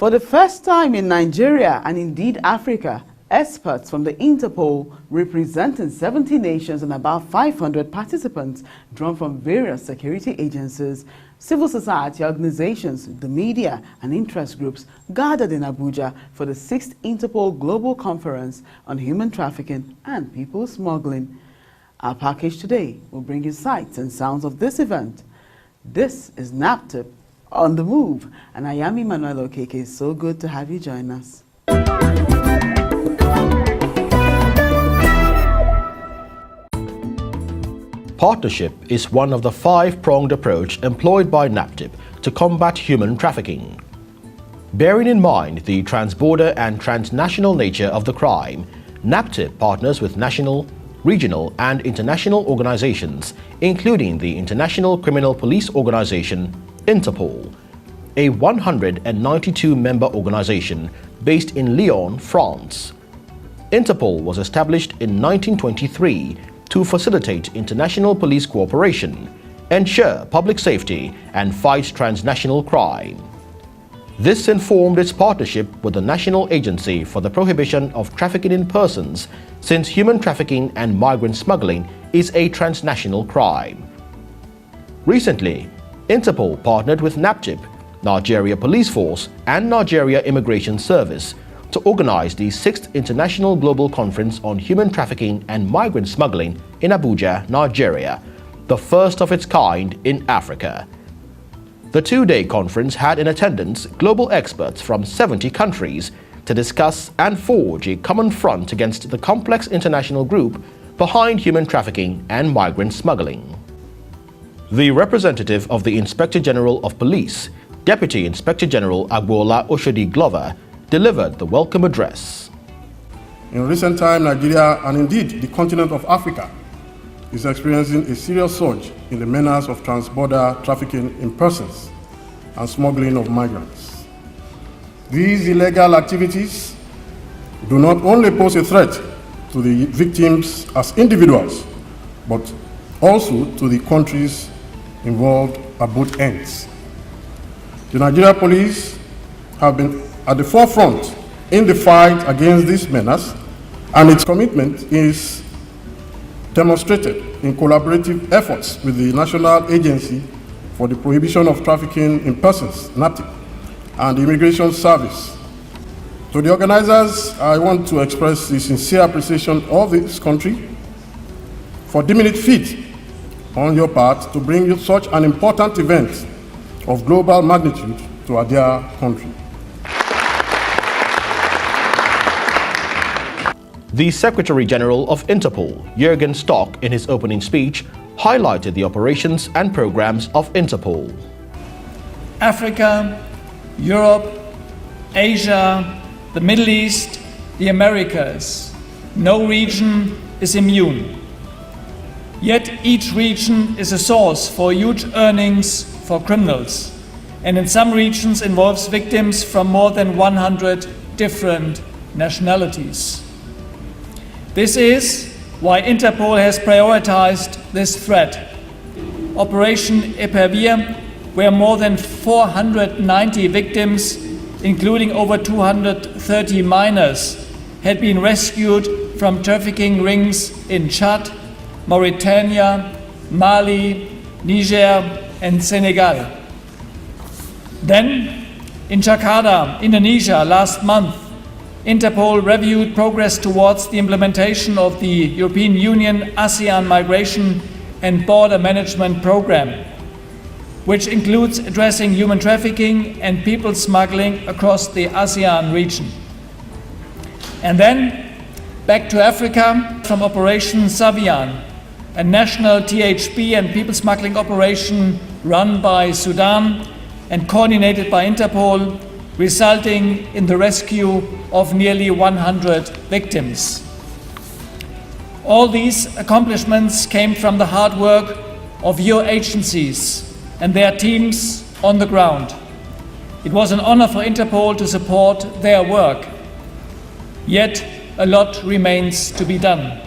For the first time in Nigeria and indeed Africa, experts from the Interpol, representing 70 nations and about 500 participants drawn from various security agencies, civil society organizations, the media and interest groups, gathered in Abuja for the 6th Interpol Global Conference on Human Trafficking and People Smuggling. Our package today will bring you sights and sounds of this event. This is NAPTIP on the move, and I am Emmanuel Okeke. So good to have you join us. Partnership is one of the 5-pronged approach employed by NAPTIP to combat human trafficking. Bearing in mind the transborder and transnational nature of the crime, NAPTIP partners with national, regional and international organizations, including the International Criminal Police Organization, Interpol, a 192-member organization based in Lyon, France. Interpol was established in 1923 to facilitate international police cooperation, ensure public safety, and fight transnational crime. This informed its partnership with the National Agency for the Prohibition of Trafficking in Persons, since human trafficking and migrant smuggling is a transnational crime. Recently, Interpol partnered with NAPTIP, Nigeria Police Force, and Nigeria Immigration Service to organize the 6th International Global Conference on Human Trafficking and Migrant Smuggling in Abuja, Nigeria, the first of its kind in Africa. The 2-day conference had in attendance global experts from 70 countries to discuss and forge a common front against the complex international group behind human trafficking and migrant smuggling. The representative of the Inspector General of Police, Deputy Inspector General Agbola Oshodi Glover, delivered the welcome address. In recent time, Nigeria and indeed the continent of Africa is experiencing a serious surge in the menace of transborder trafficking in persons and smuggling of migrants. These illegal activities do not only pose a threat to the victims as individuals, but also to the countries involved at both ends. The Nigeria Police have been at the forefront in the fight against this menace, and its commitment is demonstrated in collaborative efforts with the National Agency for the Prohibition of Trafficking in Persons, NAPTIP, and the Immigration Service. To the organizers, I want to express the sincere appreciation of this country for deeming it fit on your part to bring you such an important event of global magnitude to our dear country. The Secretary General of Interpol, Jürgen Stock, in his opening speech, highlighted the operations and programs of Interpol. Africa, Europe, Asia, the Middle East, the Americas. No region is immune. Yet each region is a source for huge earnings for criminals, and in some regions involves victims from more than 100 different nationalities. This is why Interpol has prioritized this threat. Operation Epervier, where more than 490 victims, including over 230 minors, had been rescued from trafficking rings in Chad, Mauritania, Mali, Niger, and Senegal. Then, in Jakarta, Indonesia, last month, Interpol reviewed progress towards the implementation of the European Union ASEAN Migration and Border Management Programme, which includes addressing human trafficking and people smuggling across the ASEAN region. And then, back to Africa from Operation Savian, a national THP and people smuggling operation run by Sudan and coordinated by Interpol, resulting in the rescue of nearly 100 victims. All these accomplishments came from the hard work of your agencies and their teams on the ground. It was an honor for Interpol to support their work. Yet, a lot remains to be done.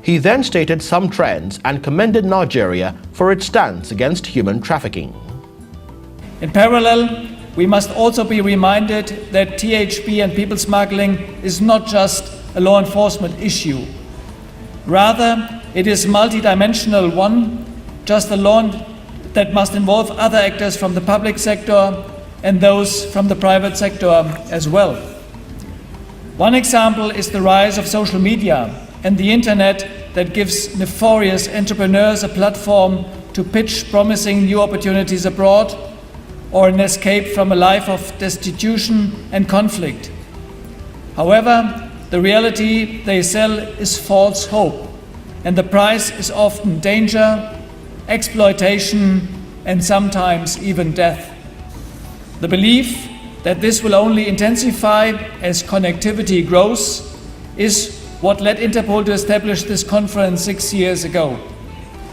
He then stated some trends and commended Nigeria for its stance against human trafficking. In parallel, we must also be reminded that THP and people smuggling is not just a law enforcement issue. Rather, it is a multidimensional one, just a law that must involve other actors from the public sector and those from the private sector as well. One example is the rise of social media and the internet that gives nefarious entrepreneurs a platform to pitch promising new opportunities abroad or an escape from a life of destitution and conflict. However, the reality they sell is false hope, and the price is often danger, exploitation, and sometimes even death. The belief that this will only intensify as connectivity grows is what led Interpol to establish this conference 6 years ago.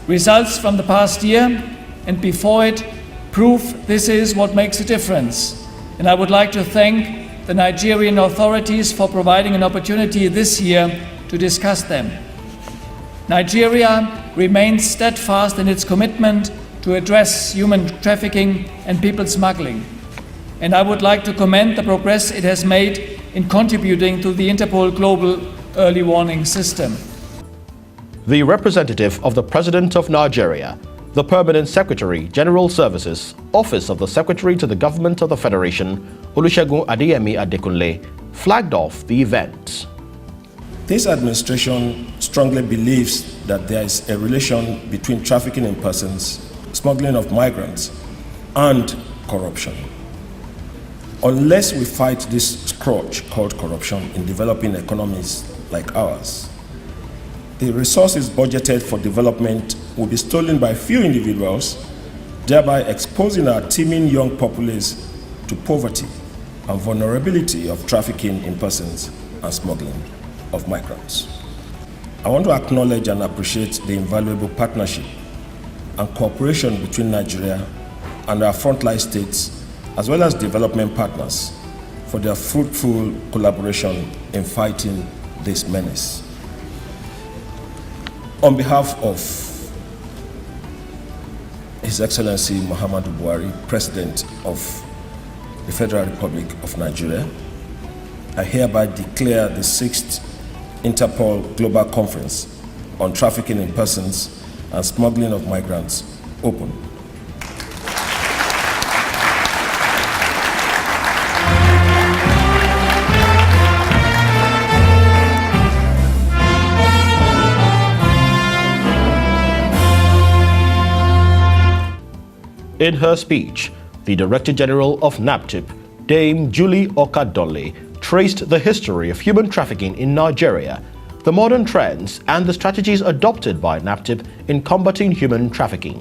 Results from the past year and before it prove this is what makes a difference. And I would like to thank the Nigerian authorities for providing an opportunity this year to discuss them. Nigeria remains steadfast in its commitment to address human trafficking and people smuggling. And I would like to commend the progress it has made in contributing to the Interpol Global Early Warning System. The representative of the President of Nigeria, the Permanent Secretary, General Services, Office of the Secretary to the Government of the Federation, Olusegun Adeyemi Adekunle, flagged off the event. This administration strongly believes that there is a relation between trafficking in persons, smuggling of migrants, and corruption. Unless we fight this scourge called corruption in developing economies like ours, the resources budgeted for development will be stolen by few individuals, thereby exposing our teeming young populace to poverty and vulnerability of trafficking in persons and smuggling of migrants. I want to acknowledge and appreciate the invaluable partnership and cooperation between Nigeria and our frontline states, as well as development partners, for their fruitful collaboration in fighting this menace. On behalf of His Excellency Muhammadu Buhari, President of the Federal Republic of Nigeria, I hereby declare the 6th Interpol Global Conference on Trafficking in Persons and Smuggling of Migrants open. In her speech, the Director General of NAPTIP, Dame Julie Okadole, traced the history of human trafficking in Nigeria, the modern trends, and the strategies adopted by NAPTIP in combating human trafficking.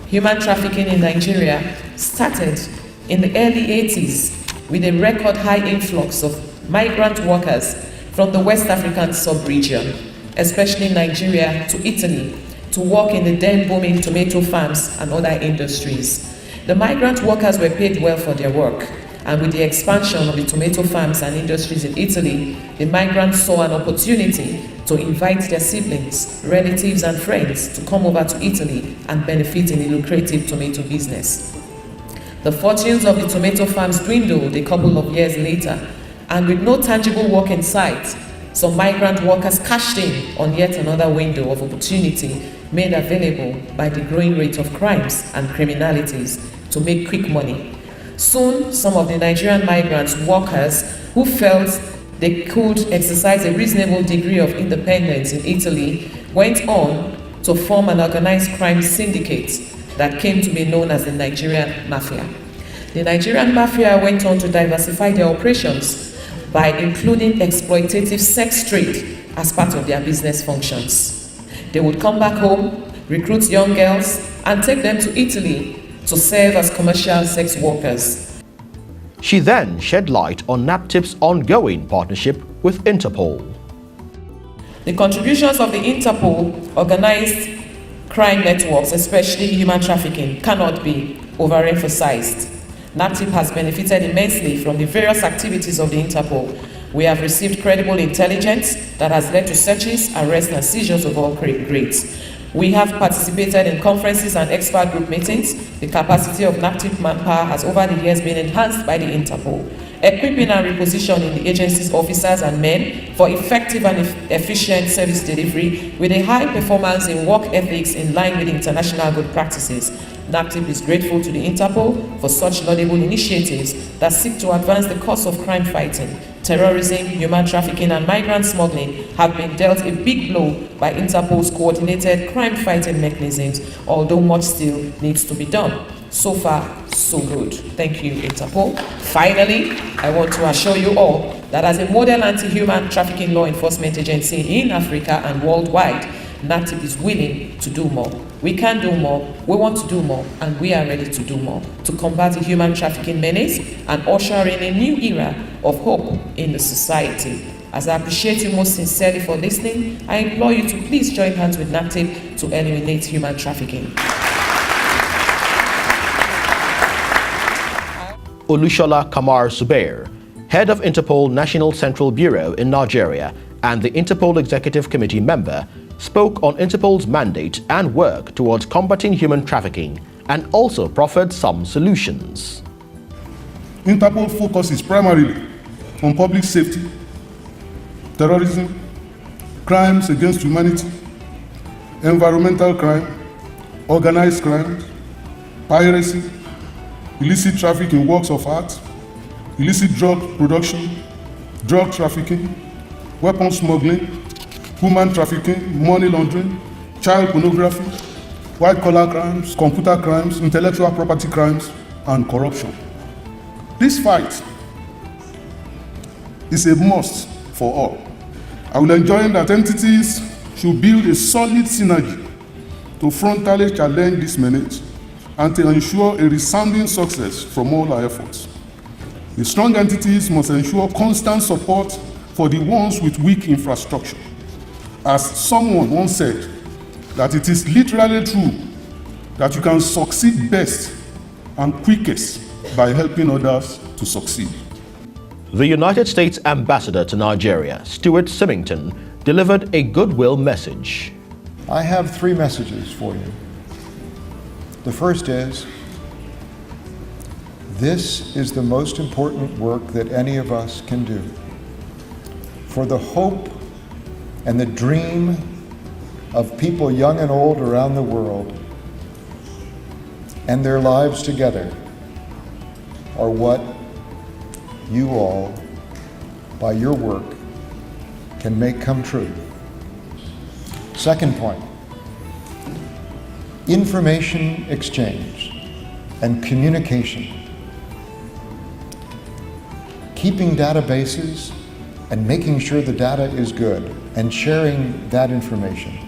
Human trafficking in Nigeria started in the early 80s with a record high influx of migrant workers from the West African sub-region, especially Nigeria, to Italy, to work in the then booming tomato farms and other industries. The migrant workers were paid well for their work, and with the expansion of the tomato farms and industries in Italy, the migrants saw an opportunity to invite their siblings, relatives, and friends to come over to Italy and benefit in the lucrative tomato business. The fortunes of the tomato farms dwindled a couple of years later, and with no tangible work in sight, some migrant workers cashed in on yet another window of opportunity made available by the growing rate of crimes and criminalities to make quick money. Soon, some of the Nigerian migrant workers who felt they could exercise a reasonable degree of independence in Italy went on to form an organized crime syndicate that came to be known as the Nigerian Mafia. The Nigerian Mafia went on to diversify their operations by including exploitative sex trade as part of their business functions. They would come back home, recruit young girls, and take them to Italy to serve as commercial sex workers. She then shed light on NAPTIP's ongoing partnership with Interpol. The contributions of the Interpol organized crime networks, especially human trafficking, cannot be overemphasized. NAPTIP has benefited immensely from the various activities of the Interpol. We have received credible intelligence that has led to searches, arrests, and seizures of all grades. We have participated in conferences and expert group meetings. The capacity of NAPTIP manpower has over the years been enhanced by the Interpol, equipping and repositioning the agency's officers and men for effective and efficient service delivery with a high performance in work ethics in line with international good practices. NAPTIP is grateful to the Interpol for such laudable initiatives that seek to advance the cause of crime fighting. Terrorism, human trafficking, and migrant smuggling have been dealt a big blow by Interpol's coordinated crime fighting mechanisms, although much still needs to be done. So far, so good. Thank you, Interpol. Finally, I want to assure you all that as a model anti-human trafficking law enforcement agency in Africa and worldwide, NAPTIP is willing to do more. We can do more, we want to do more, and we are ready to do more to combat the human trafficking menace and usher in a new era of hope in the society. As I appreciate you most sincerely for listening, I implore you to please join hands with NAPTIP to eliminate human trafficking. Olushola Kamar Zubair, head of Interpol National Central Bureau in Nigeria and the Interpol Executive Committee member, spoke on Interpol's mandate and work towards combating human trafficking and also proffered some solutions. Interpol focuses primarily on public safety, terrorism, crimes against humanity, environmental crime, organized crime, piracy, illicit traffic in works of art, illicit drug production, drug trafficking, weapons smuggling, human trafficking, money laundering, child pornography, white-collar crimes, computer crimes, intellectual property crimes, and corruption. This fight is a must for all. I will enjoin that entities should build a solid synergy to frontally challenge this menace and to ensure a resounding success from all our efforts. The strong entities must ensure constant support for the ones with weak infrastructure. As someone once said, that it is literally true that you can succeed best and quickest by helping others to succeed. The United States Ambassador to Nigeria, Stuart Symington, delivered a goodwill message. I have 3 messages for you. The first is, this is the most important work that any of us can do. For the hope and the dream of people young and old around the world and their lives together are what you all, by your work, can make come true. Second point, information exchange and communication. Keeping databases and making sure the data is good and sharing that information.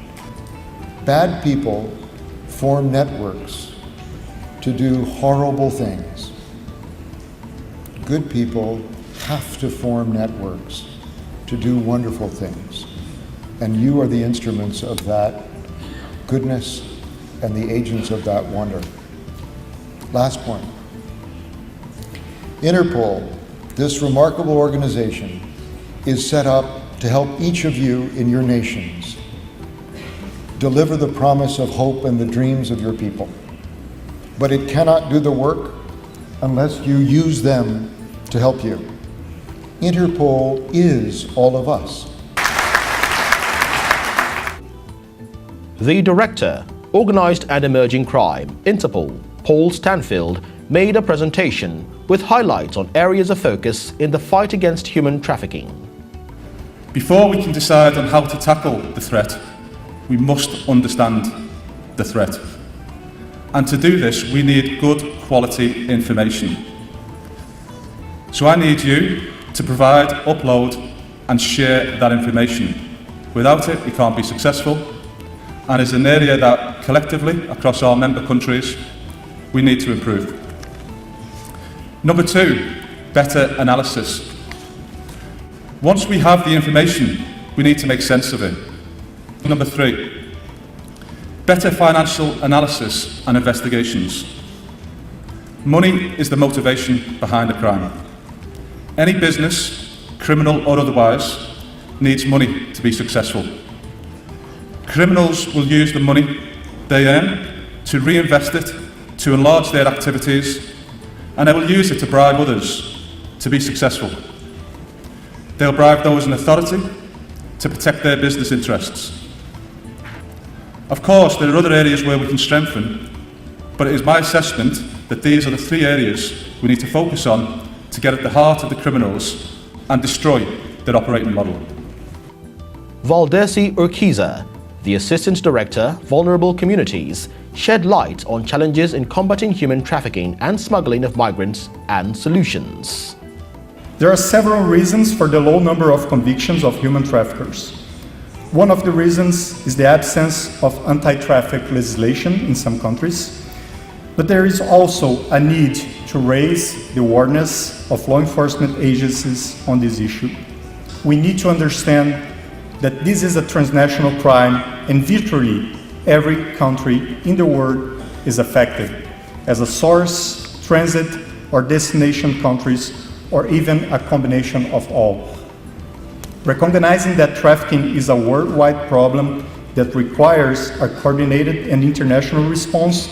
Bad people form networks to do horrible things. Good people have to form networks to do wonderful things. And you are the instruments of that goodness and the agents of that wonder. Last point. Interpol, this remarkable organization, is set up to help each of you in your nations deliver the promise of hope and the dreams of your people. But it cannot do the work unless you use them to help you. Interpol is all of us. The director, Organized and Emerging Crime, Interpol, Paul Stanfield, made a presentation with highlights on areas of focus in the fight against human trafficking. Before we can decide on how to tackle the threat, we must understand the threat. And to do this, we need good quality information. So I need you to provide, upload and share that information. Without it, we can't be successful, and it's an area that collectively, across our member countries, we need to improve. Number 2, better analysis. Once we have the information, we need to make sense of it. Number 3, better financial analysis and investigations. Money is the motivation behind a crime. Any business, criminal or otherwise, needs money to be successful. Criminals will use the money they earn to reinvest it, to enlarge their activities, and they will use it to bribe others to be successful. They'll bribe those in authority to protect their business interests. Of course, there are other areas where we can strengthen, but it is my assessment that these are the 3 areas we need to focus on to get at the heart of the criminals and destroy their operating model. Valdesi Urquiza, the Assistant Director, Vulnerable Communities, shed light on challenges in combating human trafficking and smuggling of migrants and solutions. There are several reasons for the low number of convictions of human traffickers. One of the reasons is the absence of anti-traffic legislation in some countries, but there is also a need to raise the awareness of law enforcement agencies on this issue. We need to understand that this is a transnational crime and virtually every country in the world is affected as a source, transit or destination countries, or even a combination of all. Recognizing that trafficking is a worldwide problem that requires a coordinated and international response,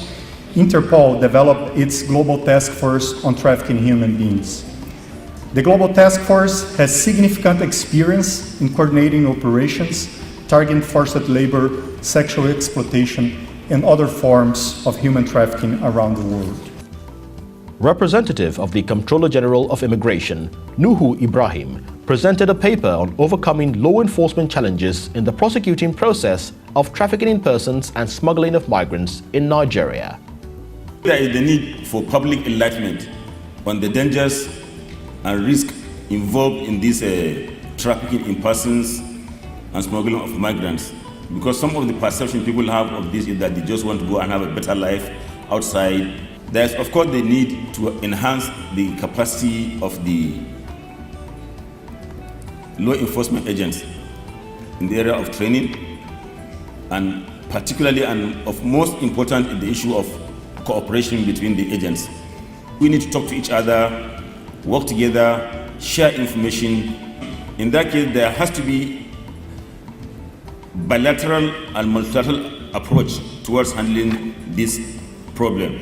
Interpol developed its Global Task Force on Trafficking Human Beings. The Global Task Force has significant experience in coordinating operations, targeting forced labor, sexual exploitation, and other forms of human trafficking around the world. Representative of the Comptroller General of Immigration, Nuhu Ibrahim, presented a paper on overcoming law enforcement challenges in the prosecuting process of trafficking in persons and smuggling of migrants in Nigeria. There is the need for public enlightenment on the dangers and risk involved in this trafficking in persons and smuggling of migrants. Because some of the perception people have of this is that they just want to go and have a better life outside. There's of course the need to enhance the capacity of the law enforcement agents in the area of training, and particularly and of most important in the issue of cooperation between the agents. We need to talk to each other, work together, share information. In that case, there has to be bilateral and multilateral approach towards handling this problem.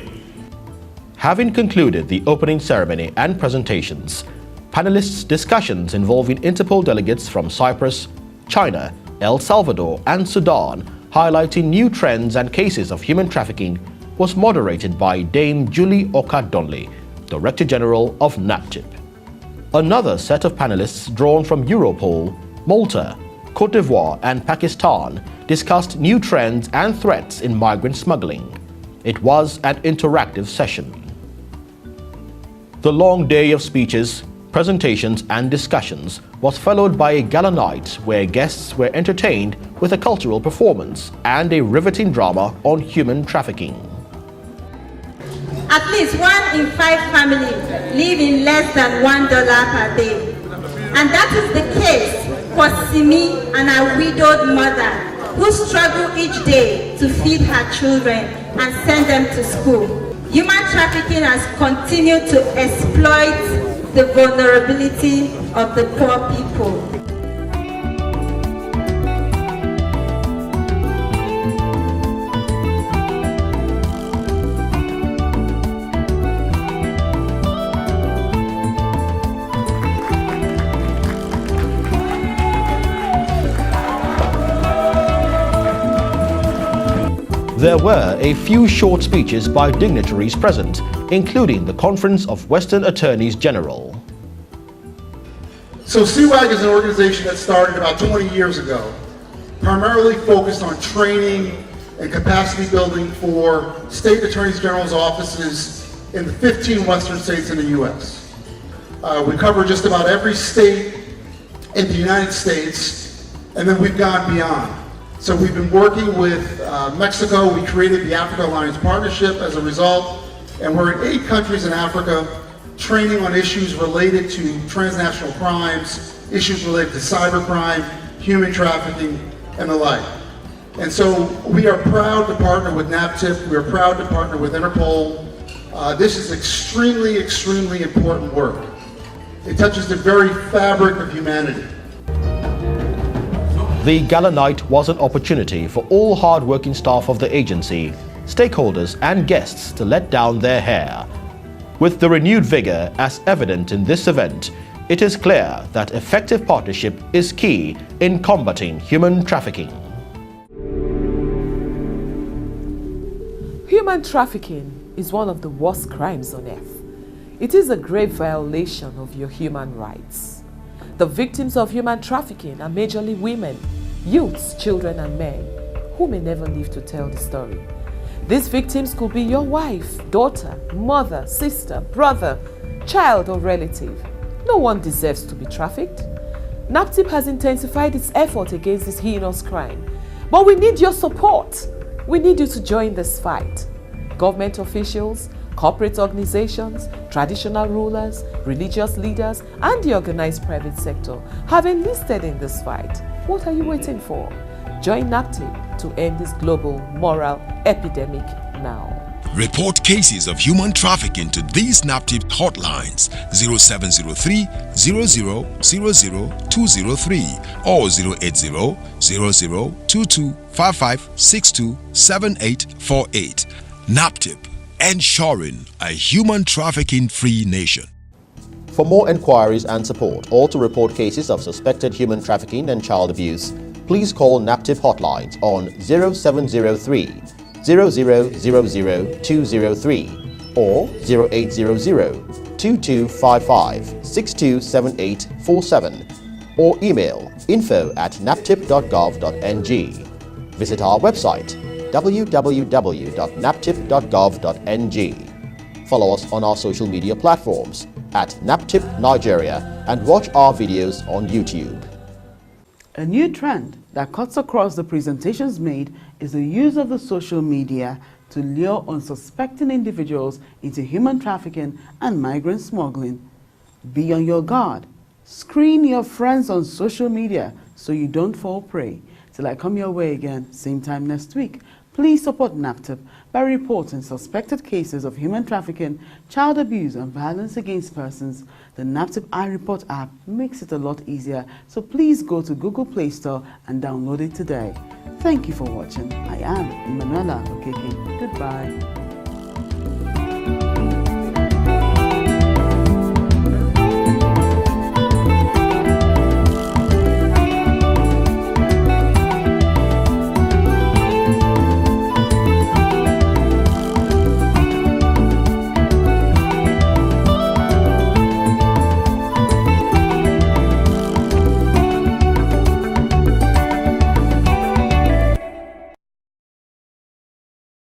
Having concluded the opening ceremony and presentations, panelists' discussions involving Interpol delegates from Cyprus, China, El Salvador and Sudan, highlighting new trends and cases of human trafficking, was moderated by Dame Julie Oka-Donley, Director General of NAPTIP. Another set of panelists drawn from Europol, Malta, Côte d'Ivoire and Pakistan discussed new trends and threats in migrant smuggling. It was an interactive session. The long day of speeches, presentations and discussions was followed by a gala night where guests were entertained with a cultural performance and a riveting drama on human trafficking. At least 1 in 5 families live in less than $1 per day. And that is the case for Simi and her widowed mother, who struggle each day to feed her children and send them to school. Human trafficking has continued to exploit the vulnerability of the poor people. There were a few short speeches by dignitaries present, including the Conference of Western Attorneys General. So CWAG is an organization that started about 20 years ago, primarily focused on training and capacity building for state attorneys general's offices in the 15 western states in the U.S. We cover just about every state in the United States, and then we've gone beyond. So we've been working with Mexico. We created the Africa Alliance Partnership as a result, and we're in 8 countries in Africa, training on issues related to transnational crimes, issues related to cybercrime, human trafficking, and the like. And so we are proud to partner with NAPTIP. We are proud to partner with Interpol. This is extremely, extremely important work. It touches the very fabric of humanity. The gala night was an opportunity for all hard-working staff of the agency, stakeholders and guests to let down their hair. With the renewed vigor as evident in this event, it is clear that effective partnership is key in combating human trafficking. Human trafficking is one of the worst crimes on earth. It is a grave violation of your human rights. The victims of human trafficking are majorly women, youths, children and men who may never live to tell the story. These victims could be your wife, daughter, mother, sister, brother, child or relative. No one deserves to be trafficked. NAPTIP has intensified its effort against this heinous crime. But we need your support. We need you to join this fight. Government officials, corporate organizations, traditional rulers, religious leaders, and the organized private sector have enlisted in this fight. What are you waiting for? Join NAPTIP to end this global moral epidemic now. Report cases of human trafficking to these NAPTIP hotlines 0703 00 203 or 080 0022 5562 7848. NAPTIP, ensuring a human trafficking-free nation. For more enquiries and support or to report cases of suspected human trafficking and child abuse, please call NAPTIP hotlines on 0703 000203 or 0800 2255 627847 or email info@naptip.gov.ng. Visit our website www.naptip.gov.ng. Follow us on our social media platforms at NAPTIP Nigeria and watch our videos on YouTube. A new trend that cuts across the presentations made is the use of the social media to lure unsuspecting individuals into human trafficking and migrant smuggling. Be on your guard. Screen your friends on social media so you don't fall prey. Till I come your way again, same time next week, please support NAPTIP by reporting suspected cases of human trafficking, child abuse and violence against persons. The NAPTIP iReport app makes it a lot easier, so please go to Google Play Store and download it today. Thank you for watching. I am Emanuela Okeke. Goodbye.